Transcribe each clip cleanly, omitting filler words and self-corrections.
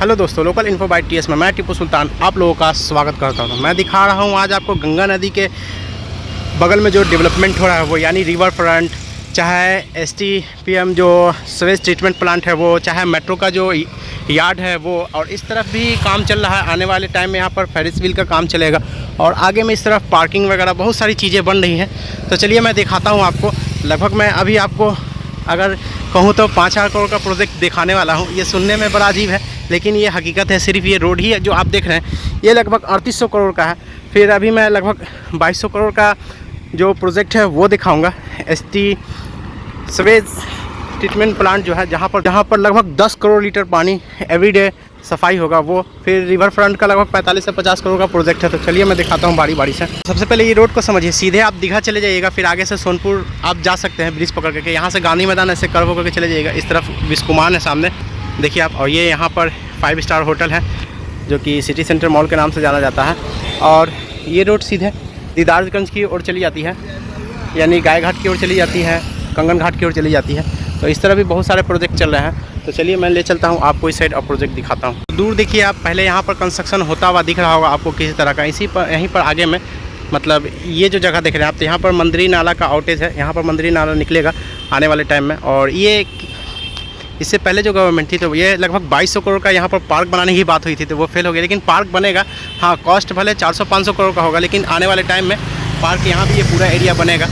Hello दोस्तों, local info bye TS में मैं टीपू सुल्तान आप लोगों का स्वागत करता हूं। मैं दिखा रहा हूं आज आपको गंगा नदी के बगल में जो डेवलपमेंट हो रहा है वो, यानी रिवर फ्रंट, चाहे एसटीपीएम जो सीवेज ट्रीटमेंट प्लांट है वो, चाहे मेट्रो का जो यार्ड है वो, और इस तरफ भी काम चल रहा है। आने वाले टाइम में यहाँ पर फेरिस व्हील का काम चलेगा और आगे में इस तरफ पार्किंग वगैरह बहुत सारी चीज़ें बन रही हैं। तो चलिए मैं दिखाता हूँ आपको। लगभग मैं अभी आपको अगर कहूँ तो 5,000 करोड़ का प्रोजेक्ट दिखाने वाला हूँ। ये सुनने में बड़ा अजीब है लेकिन ये हकीकत है। सिर्फ ये रोड ही है जो आप देख रहे हैं, ये लगभग 3800 करोड़ का है। फिर अभी मैं लगभग 2200 करोड़ का जो प्रोजेक्ट है वो दिखाऊंगा। सीवेज ट्रीटमेंट प्लांट जो है, जहाँ पर लगभग 10 करोड़ लीटर पानी एवरीडे सफाई होगा वो। फिर रिवर फ्रंट का लगभग 45 से 50 करोड़ का प्रोजेक्ट है। तो चलिए मैं दिखाता हूँ बारी बारी से। सबसे पहले ये रोड को समझिए, सीधे आप दीघा चले जाइएगा, फिर आगे से सोनपुर आप जा सकते हैं ब्रिज पकड़ के। यहाँ से गांधी मैदान ऐसे कर्व होकर के चले जाइएगा। इस तरफ विस्कुमान है सामने, देखिए आप। और ये यहाँ पर 5 स्टार होटल है जो कि सिटी सेंटर मॉल के नाम से जाना जाता है। और ये रोड सीधे दीदारगंज की ओर चली जाती है, यानी गाय घाट की ओर चली जाती है, कंगन घाट की ओर चली जाती है। तो इस तरह भी बहुत सारे प्रोजेक्ट चल रहे हैं। तो चलिए मैं ले चलता हूँ आपको इस साइड और प्रोजेक्ट दिखाता हूँ। दूर देखिए आप, पहले यहाँ पर कंस्ट्रक्शन होता हुआ दिख रहा होगा आपको किसी तरह का। इसी पर यहीं पर आगे में, मतलब ये जो जगह देख रहे हैं आप, तो यहाँ पर मंदिरी नाला का आउटेज है। यहाँ पर मंदिरी नाला निकलेगा आने वाले टाइम में। और ये इससे पहले जो गवर्नमेंट थी तो ये लगभग 2200 करोड़ का यहाँ पर पार्क बनाने की बात हुई थी, तो वो फेल हो गया। लेकिन पार्क बनेगा, हाँ, कॉस्ट भले 400-500 करोड़ का होगा, लेकिन आने वाले टाइम में पार्क यहाँ भी ये पूरा एरिया बनेगा।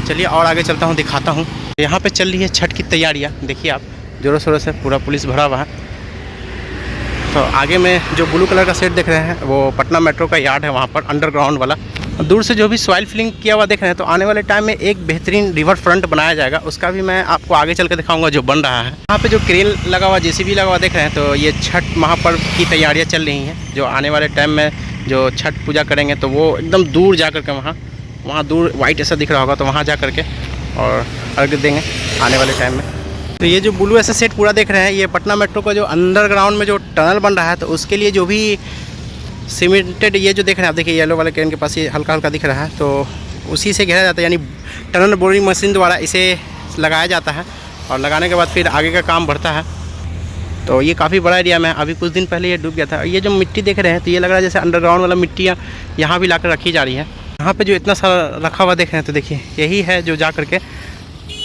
चलिए और आगे चलता हूँ, दिखाता हूँ। यहाँ पे चल रही है छठ की तैयारियाँ, देखिए आप, ज़ोरों शोरों से पूरा पुलिस भरा हुआ है। तो आगे में जो ब्लू कलर का सेट देख रहे हैं वो पटना मेट्रो का यार्ड है, वहाँ पर अंडरग्राउंड वाला। दूर से जो भी सॉइल फिलिंग किया हुआ देख रहे हैं, तो आने वाले टाइम में एक बेहतरीन रिवर फ्रंट बनाया जाएगा। उसका भी मैं आपको आगे चल कर दिखाऊंगा जो बन रहा है। यहाँ पे जो क्रेन लगा हुआ, जेसीबी लगा हुआ देख रहे हैं, तो ये छठ महापर्व की तैयारियाँ चल रही हैं। जो आने वाले टाइम में जो छठ पूजा करेंगे तो वो एकदम दूर जा कर के वहाँ दूर वाइट ऐसा दिख रहा होगा, तो वहाँ जा कर के और अर्घ देंगे आने वाले टाइम में। तो ये जो ब्लू ऐसा सेट पूरा देख रहे हैं, ये पटना मेट्रो का जो अंडरग्राउंड में जो टनल बन रहा है, तो उसके लिए जो भी सीमेंटेड ये जो देख रहे हैं आप, देखिए येलो वाले क्रेन के पास ये हल्का हल्का दिख रहा है, तो उसी से घेरा जाता है, यानी टनल बोरिंग मशीन द्वारा इसे लगाया जाता है। और लगाने के बाद फिर आगे का काम बढ़ता है। तो ये काफ़ी बड़ा एरिया में, अभी कुछ दिन पहले ये डूब गया था। ये जो मिट्टी देख रहे हैं, तो ये लग रहा है जैसे अंडरग्राउंड वाला मिट्टियाँ यहाँ भी लाकर रखी जा रही है। यहाँ पे जो इतना सारा रखा हुआ देख रहे हैं, तो देखिए यही है जो जा करके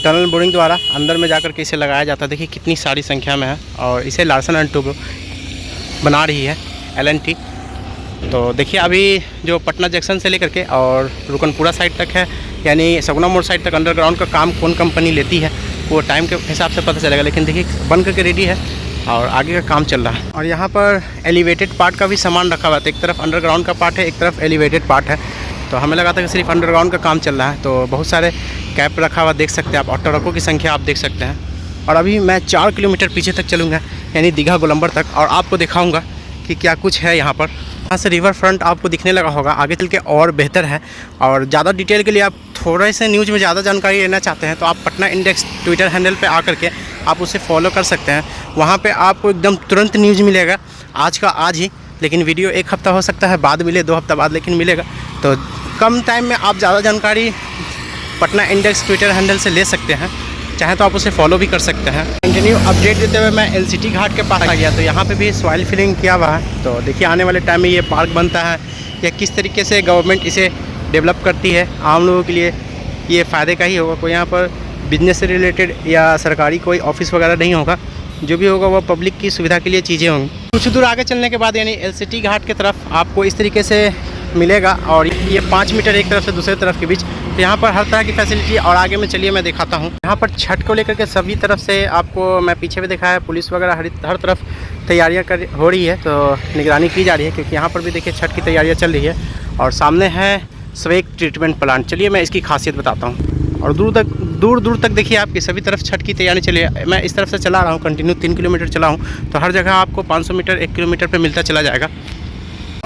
टनल बोरिंग द्वारा अंदर में जा करके इसे लगाया जाता है। देखिए कितनी सारी संख्या में है, और इसे लार्सन एंड टुब्रो बना रही है L&T। तो देखिए अभी जो पटना जंक्शन से लेकर के और रुकनपुरा साइड तक है, यानी सगुना मोड़ साइड तक अंडरग्राउंड का काम कौन कंपनी लेती है वो टाइम के हिसाब से पता चलेगा। लेकिन देखिए बन करके रेडी है और आगे का काम चल रहा है। और यहाँ पर एलिवेटेड पार्ट का भी सामान रखा हुआ है। एक तरफ अंडरग्राउंड का पार्ट है, एक तरफ एलिवेटेड पार्ट है। तो हमें लगा था कि सिर्फ अंडरग्राउंड का काम चल रहा है। तो बहुत सारे कैप रखा हुआ देख सकते हैं आप, और ट्रकों की संख्या आप देख सकते हैं। और अभी मैं 4 किलोमीटर पीछे तक चलूँगा, यानी दीघा गोलंबर तक, और आपको दिखाऊंगा कि क्या कुछ है यहाँ पर। यहाँ से रिवर फ्रंट आपको दिखने लगा होगा, आगे चल के और बेहतर है। और ज़्यादा डिटेल के लिए आप थोड़े से न्यूज़ में ज़्यादा जानकारी लेना चाहते हैं तो आप पटना इंडेक्स ट्विटर हैंडल पे आकर के आप उसे फॉलो कर सकते हैं। वहाँ पे आपको एकदम तुरंत न्यूज़ मिलेगा, आज का आज ही। लेकिन वीडियो 1 हफ़्ता हो सकता है बाद मिले, 2 हफ्ता बाद, लेकिन मिलेगा। तो कम टाइम में आप ज़्यादा जानकारी पटना इंडेक्स ट्विटर हैंडल से ले सकते हैं। चाहे तो आप उसे फॉलो भी कर सकते हैं। कंटिन्यू अपडेट देते हुए मैं LCT घाट के पास आ गया। तो यहाँ पे भी सॉइल फिलिंग किया हुआ है। तो देखिए आने वाले टाइम में ये पार्क बनता है या किस तरीके से गवर्नमेंट इसे डेवलप करती है। आम लोगों के लिए ये फ़ायदे का ही होगा। कोई यहाँ पर बिजनेस से रिलेटेड या सरकारी कोई ऑफिस वगैरह नहीं होगा, जो भी होगा वो पब्लिक की सुविधा के लिए चीज़ें होंगी। कुछ दूर आगे चलने के बाद यानी LCT घाट की तरफ आपको इस तरीके से मिलेगा। और ये 5 मीटर एक तरफ से दूसरे तरफ के बीच, तो यहाँ पर हर तरह की फैसिलिटी। और आगे में चलिए मैं दिखाता हूँ। यहाँ पर छठ को लेकर के सभी तरफ से आपको, मैं पीछे भी दिखाया, पुलिस वगैरह हर तरफ तैयारियाँ हो रही है। तो निगरानी की जा रही है, क्योंकि यहाँ पर भी देखिए छठ की तैयारियाँ चल रही है। और सामने है सीवेज ट्रीटमेंट प्लांट। चलिए मैं इसकी खासियत बताता हूँ। और दूर दूर तक देखिए आपकी सभी तरफ छठ की तैयारी चली है। मैं इस तरफ से चला रहा हूँ, कंटिन्यू 3 किलोमीटर चला हूँ। तो हर जगह आपको 500 मीटर 1 किलोमीटर पर मिलता चला जाएगा।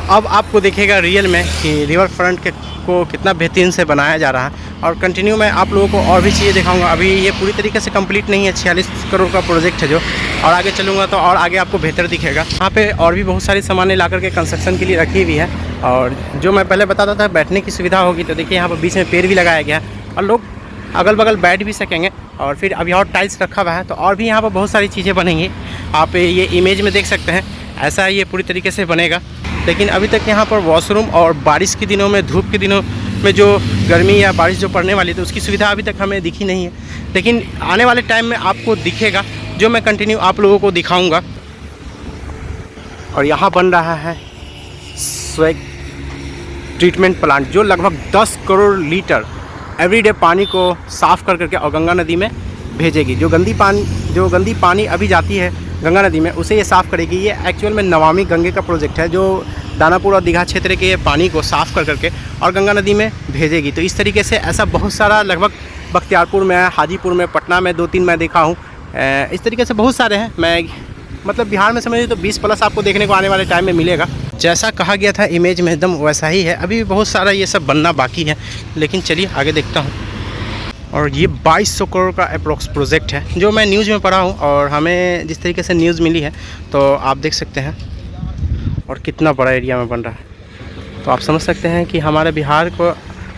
अब आपको दिखेगा रियल में कि रिवर फ्रंट को कितना बेहतरीन से बनाया जा रहा है। और कंटिन्यू मैं आप लोगों को और भी चीज़ें दिखाऊंगा। अभी ये पूरी तरीके से कंप्लीट नहीं है, 46 करोड़ का प्रोजेक्ट है जो, और आगे चलूँगा तो और आगे आपको बेहतर दिखेगा। यहाँ पे और भी बहुत सारी सामानें ला करके कंस्ट्रक्शन के लिए रखी हुई है। और जो मैं पहले बताता था बैठने की सुविधा होगी, तो देखिए यहाँ पर बीच में पेड़ भी लगाया गया है और लोग अगल बगल बैठ भी सकेंगे। और फिर अभी और टाइल्स रखा हुआ है, तो और भी यहाँ पर बहुत सारी चीज़ें बनेंगी। आप ये इमेज में देख सकते हैं ऐसा ये पूरी तरीके से बनेगा। लेकिन अभी तक यहाँ पर वॉशरूम और बारिश के दिनों में, धूप के दिनों में जो गर्मी या बारिश जो पड़ने वाली थी उसकी सुविधा अभी तक हमें दिखी नहीं है। लेकिन आने वाले टाइम में आपको दिखेगा, जो मैं कंटिन्यू आप लोगों को दिखाऊंगा। और यहाँ बन रहा है स्वेग ट्रीटमेंट प्लांट, जो लगभग 10 करोड़ लीटर एवरीडे पानी को साफ़ कर करके और गंगा नदी में भेजेगी। जो गंदी पानी अभी जाती है गंगा नदी में, उसे ये साफ़ करेगी। ये एक्चुअल में नमामि गंगे का प्रोजेक्ट है, जो दानापुर और दीघा क्षेत्र के पानी को साफ़ कर करके और गंगा नदी में भेजेगी। तो इस तरीके से ऐसा बहुत सारा, लगभग बख्तियारपुर में, हाजीपुर में, पटना में 2-3 मैं देखा हूँ। इस तरीके से बहुत सारे हैं। मैं मतलब बिहार में समझिए तो 20+ आपको देखने को आने वाले टाइम में मिलेगा। जैसा कहा गया था इमेज में एकदम वैसा ही है। अभी भी बहुत सारा ये सब बनना बाकी है, लेकिन चलिए आगे देखता हूँ। और ये 2200 करोड़ का अप्रोक्स प्रोजेक्ट है, जो मैं न्यूज़ में पढ़ा हूँ और हमें जिस तरीके से न्यूज़ मिली है तो आप देख सकते हैं। और कितना बड़ा एरिया में बन रहा है, तो आप समझ सकते हैं कि हमारे बिहार को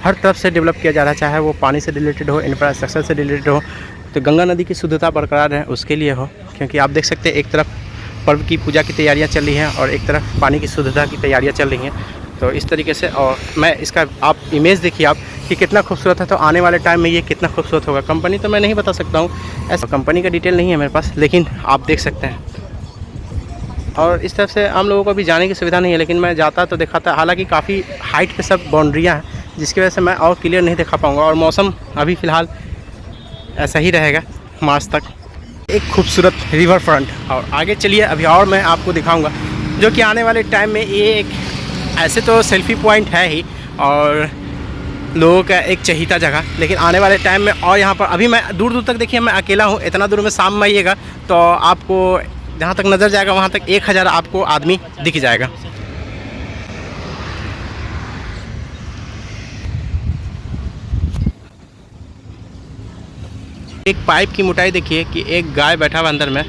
हर तरफ से डेवलप किया जा रहा है, चाहे वो पानी से रिलेटेड हो, इंफ्रास्ट्रक्चर से रिलेटेड हो, तो गंगा नदी की शुद्धता बरकरार है उसके लिए हो। क्योंकि आप देख सकते हैं एक तरफ पर्व की पूजा की तैयारियां चल रही हैं और एक तरफ पानी की शुद्धता की तैयारियां चल रही हैं। तो इस तरीके से, और मैं इसका आप इमेज देखिए आप कि कितना खूबसूरत है। तो आने वाले टाइम में ये कितना खूबसूरत होगा। कंपनी तो मैं नहीं बता सकता हूँ, ऐसा कंपनी का डिटेल नहीं है मेरे पास, लेकिन आप देख सकते हैं। और इस तरफ से आम लोगों को भी जाने की सुविधा नहीं है, लेकिन मैं जाता तो देखा था। हालांकि काफ़ी हाइट पे सब बाउंड्रियाँ हैं, जिसकी वजह से मैं और क्लियर नहीं दिखा पाऊँगा। और मौसम अभी फ़िलहाल ऐसा ही रहेगा मार्च तक। एक खूबसूरत रिवर फ्रंट। और आगे चलिए, अभी और मैं आपको दिखाऊंगा, जो कि आने वाले टाइम में ये एक ऐसे तो सेल्फी पॉइंट है ही और लोगों का एक चहीता जगह, लेकिन आने वाले टाइम में और यहाँ पर अभी मैं दूर दूर तक, देखिए मैं अकेला हूँ, इतना दूर में शाम में आइएगा तो आपको जहाँ तक नज़र जाएगा वहाँ तक 1000 आपको आदमी दिख जाएगा। एक पाइप की मोटाई देखिए कि एक गाय बैठा हुआ अंदर में,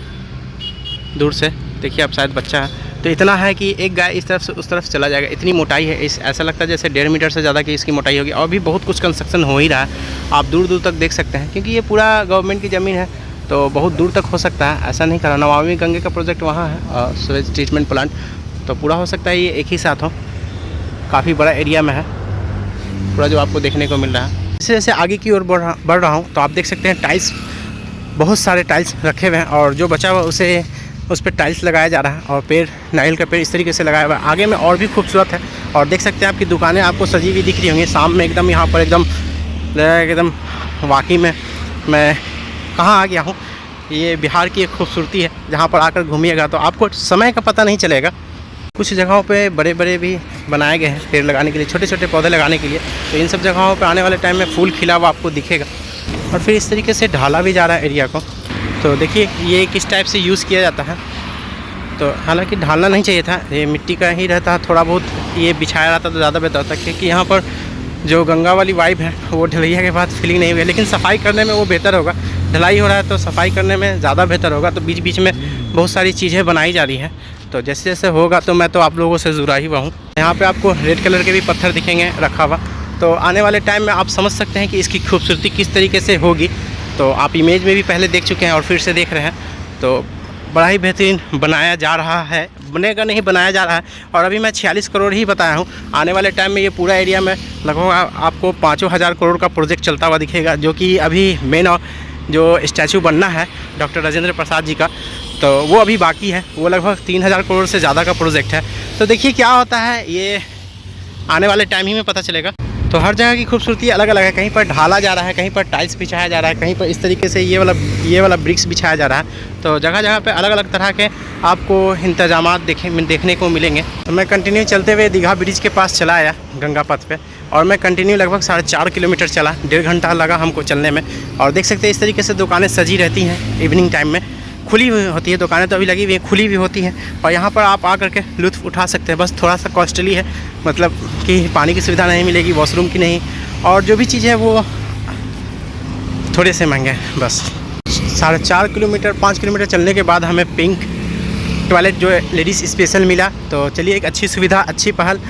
दूर से देखिए आप, शायद बच्चा है, तो इतना है कि एक गाय इस तरफ से उस तरफ चला जाएगा। इतनी मोटाई है, इस ऐसा लगता है जैसे 1.5 मीटर से ज़्यादा की इसकी मोटाई होगी। और भी बहुत कुछ कंस्ट्रक्शन हो ही रहा है, आप दूर दूर तक देख सकते हैं, क्योंकि ये पूरा गवर्नमेंट की ज़मीन है तो बहुत दूर तक हो सकता है। ऐसा नहीं करा, नमामि गंगे का प्रोजेक्ट वहाँ है और स्वेज ट्रीटमेंट प्लांट, तो पूरा हो सकता है ये एक ही साथ हो। काफ़ी बड़ा एरिया में है पूरा जो आपको देखने को मिल रहा है। जैसे जैसे आगे की ओर बढ़ रहा हूँ तो आप देख सकते हैं टाइल्स, बहुत सारे टाइल्स रखे हुए हैं और जो बचा हुआ उसे उस पर टाइल्स लगाया जा रहा है। और पेड़, नारियल का पेड़ इस तरीके से लगाया हुआ है। आगे में और भी खूबसूरत है और देख सकते हैं आपकी दुकानें आपको सजी हुई दिख रही होंगी शाम में एकदम। यहाँ पर एकदम वाकई में मैं कहाँ आ गया हूँ। ये बिहार की एक खूबसूरती है, जहाँ पर आकर घूमिएगा तो आपको समय का पता नहीं चलेगा। कुछ जगहों पे बड़े बड़े भी बनाए गए हैं पेड़ लगाने के लिए, छोटे छोटे पौधे लगाने के लिए, तो इन सब जगहों पे आने वाले टाइम में फूल खिला हुआ आपको दिखेगा। और फिर इस तरीके से ढाला भी जा रहा है एरिया को, तो देखिए ये किस टाइप से यूज़ किया जाता है। तो हालांकि ढालना नहीं चाहिए था, ये मिट्टी का ही रहता, थोड़ा बहुत ये बिछाया रहता तो ज़्यादा बेहतर होता, क्योंकि यहाँ पर जो गंगा वाली वाइब है वो ढलैया के बाद फीलिंग नहीं हुई। लेकिन सफाई करने में वो बेहतर होगा, ढलाई हो रहा है तो सफाई करने में ज़्यादा बेहतर होगा। तो बीच बीच में बहुत सारी चीज़ें बनाई जा रही हैं, तो जैसे जैसे होगा तो मैं तो आप लोगों से जुड़ा ही हुआ हूँ। यहाँ पे आपको रेड कलर के भी पत्थर दिखेंगे रखा हुआ, तो आने वाले टाइम में आप समझ सकते हैं कि इसकी खूबसूरती किस तरीके से होगी। तो आप इमेज में भी पहले देख चुके हैं और फिर से देख रहे हैं, तो बड़ा ही बेहतरीन बनाया जा रहा है, बनेगा नहीं बनाया जा रहा है। और अभी मैं 46 करोड़ ही बताया हूँ, आने वाले टाइम में ये पूरा एरिया में लगभग आपको 5000 करोड़ का प्रोजेक्ट चलता हुआ दिखेगा। जो कि अभी मेन जो स्टैचू बनना है डॉक्टर राजेंद्र प्रसाद जी का, तो वो अभी बाकी है, वो लगभग 3000 करोड़ से ज़्यादा का प्रोजेक्ट है। तो देखिए क्या होता है, ये आने वाले टाइम ही में पता चलेगा। तो हर जगह की खूबसूरती अलग अलग है, कहीं पर ढाला जा रहा है, कहीं पर टाइल्स बिछाया जा रहा है, कहीं पर इस तरीके से ये वाला ब्रिक्स बिछाया जा रहा है। तो जगह जगह पे अलग अलग तरह के आपको इंतजामात देखने को मिलेंगे। तो मैं कंटिन्यू चलते हुए दीघा ब्रिज के पास चला आया गंगा पथ पे, और मैं कंटिन्यू लगभग 4.5 किलोमीटर चला, 1.5 घंटा लगा हमको चलने में। और देख सकते हैं इस तरीके से दुकानें सजी रहती हैं इवनिंग टाइम में, खुली हुई होती है दुकानें, तो अभी लगी हुई हैं, खुली भी होती हैं। और यहाँ पर आप आकर के लुत्फ़ उठा सकते हैं। बस थोड़ा सा कॉस्टली है, मतलब कि पानी की सुविधा नहीं मिलेगी, वॉशरूम की नहीं, और जो भी चीज़ है वो थोड़े से महंगे हैं। बस 4.5 किलोमीटर 5 किलोमीटर चलने के बाद हमें पिंक टॉयलेट जो लेडीज़ स्पेशल मिला। तो चलिए, एक अच्छी सुविधा, अच्छी पहल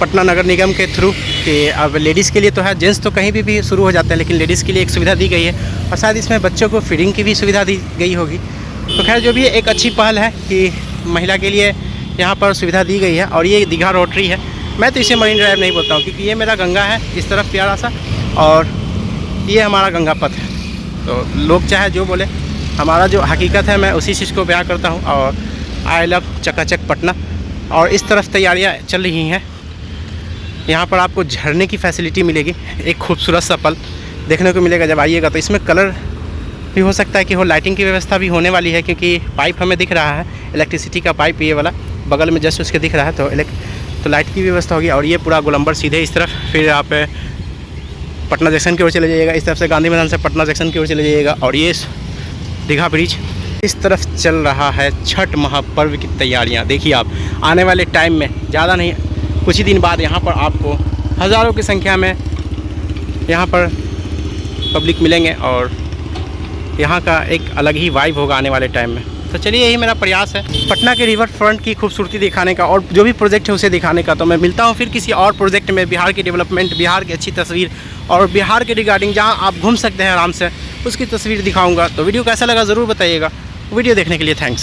पटना नगर निगम के थ्रू कि अब लेडीज़ के लिए तो है, जेंट्स तो कहीं भी शुरू हो जाते हैं, लेकिन लेडीज़ के लिए एक सुविधा दी गई है। और शायद इसमें बच्चों को फीडिंग की भी सुविधा दी गई होगी। तो खैर जो भी एक अच्छी पहल है कि महिला के लिए यहाँ पर सुविधा दी गई है। और ये दीघा रोटरी है, मैं तो इसे मरीन ड्राइव नहीं बोलता हूँ, क्योंकि ये मेरा गंगा है इस तरफ प्यारा सा, और ये हमारा गंगा पथ है। तो लोग चाहे जो बोले, हमारा जो हकीकत है मैं उसी चीज़ को बयां करता हूँ। और आई लव चकाचक पटना। और इस तरफ तैयारियाँ चल रही हैं। यहाँ पर आपको झरने की फैसिलिटी मिलेगी, एक खूबसूरत सा पल देखने को मिलेगा जब आइएगा। तो इसमें कलर भी हो सकता है कि हो, लाइटिंग की व्यवस्था भी होने वाली है, क्योंकि पाइप हमें दिख रहा है, इलेक्ट्रिसिटी का पाइप ये वाला बगल में जस्ट उसके दिख रहा है। तो लाइट की व्यवस्था होगी। और ये पूरा गोलंबर सीधे इस तरफ, फिर आप पटना जंक्शन की ओर चले जाइएगा, इस तरफ से गांधी मैदान से पटना जंक्शन की ओर चले जाइएगा। और ये दीघा ब्रिज, इस तरफ चल रहा है छठ महापर्व की तैयारियां। देखिए आप, आने वाले टाइम में ज़्यादा नहीं, कुछ ही दिन बाद यहाँ पर आपको हज़ारों की संख्या में यहाँ पर पब्लिक मिलेंगे, और यहाँ का एक अलग ही वाइब होगा आने वाले टाइम में। तो चलिए, यही मेरा प्रयास है पटना के रिवर फ्रंट की खूबसूरती दिखाने का, और जो भी प्रोजेक्ट है उसे दिखाने का। तो मैं मिलता हूँ फिर किसी और प्रोजेक्ट में, बिहार की डेवलपमेंट, बिहार की अच्छी तस्वीर और बिहार के रिगार्डिंग जहाँ आप घूम सकते हैं आराम से, उसकी तस्वीर दिखाऊंगा। तो वीडियो कैसा लगा ज़रूर बताइएगा। वीडियो देखने के लिए थैंक्स।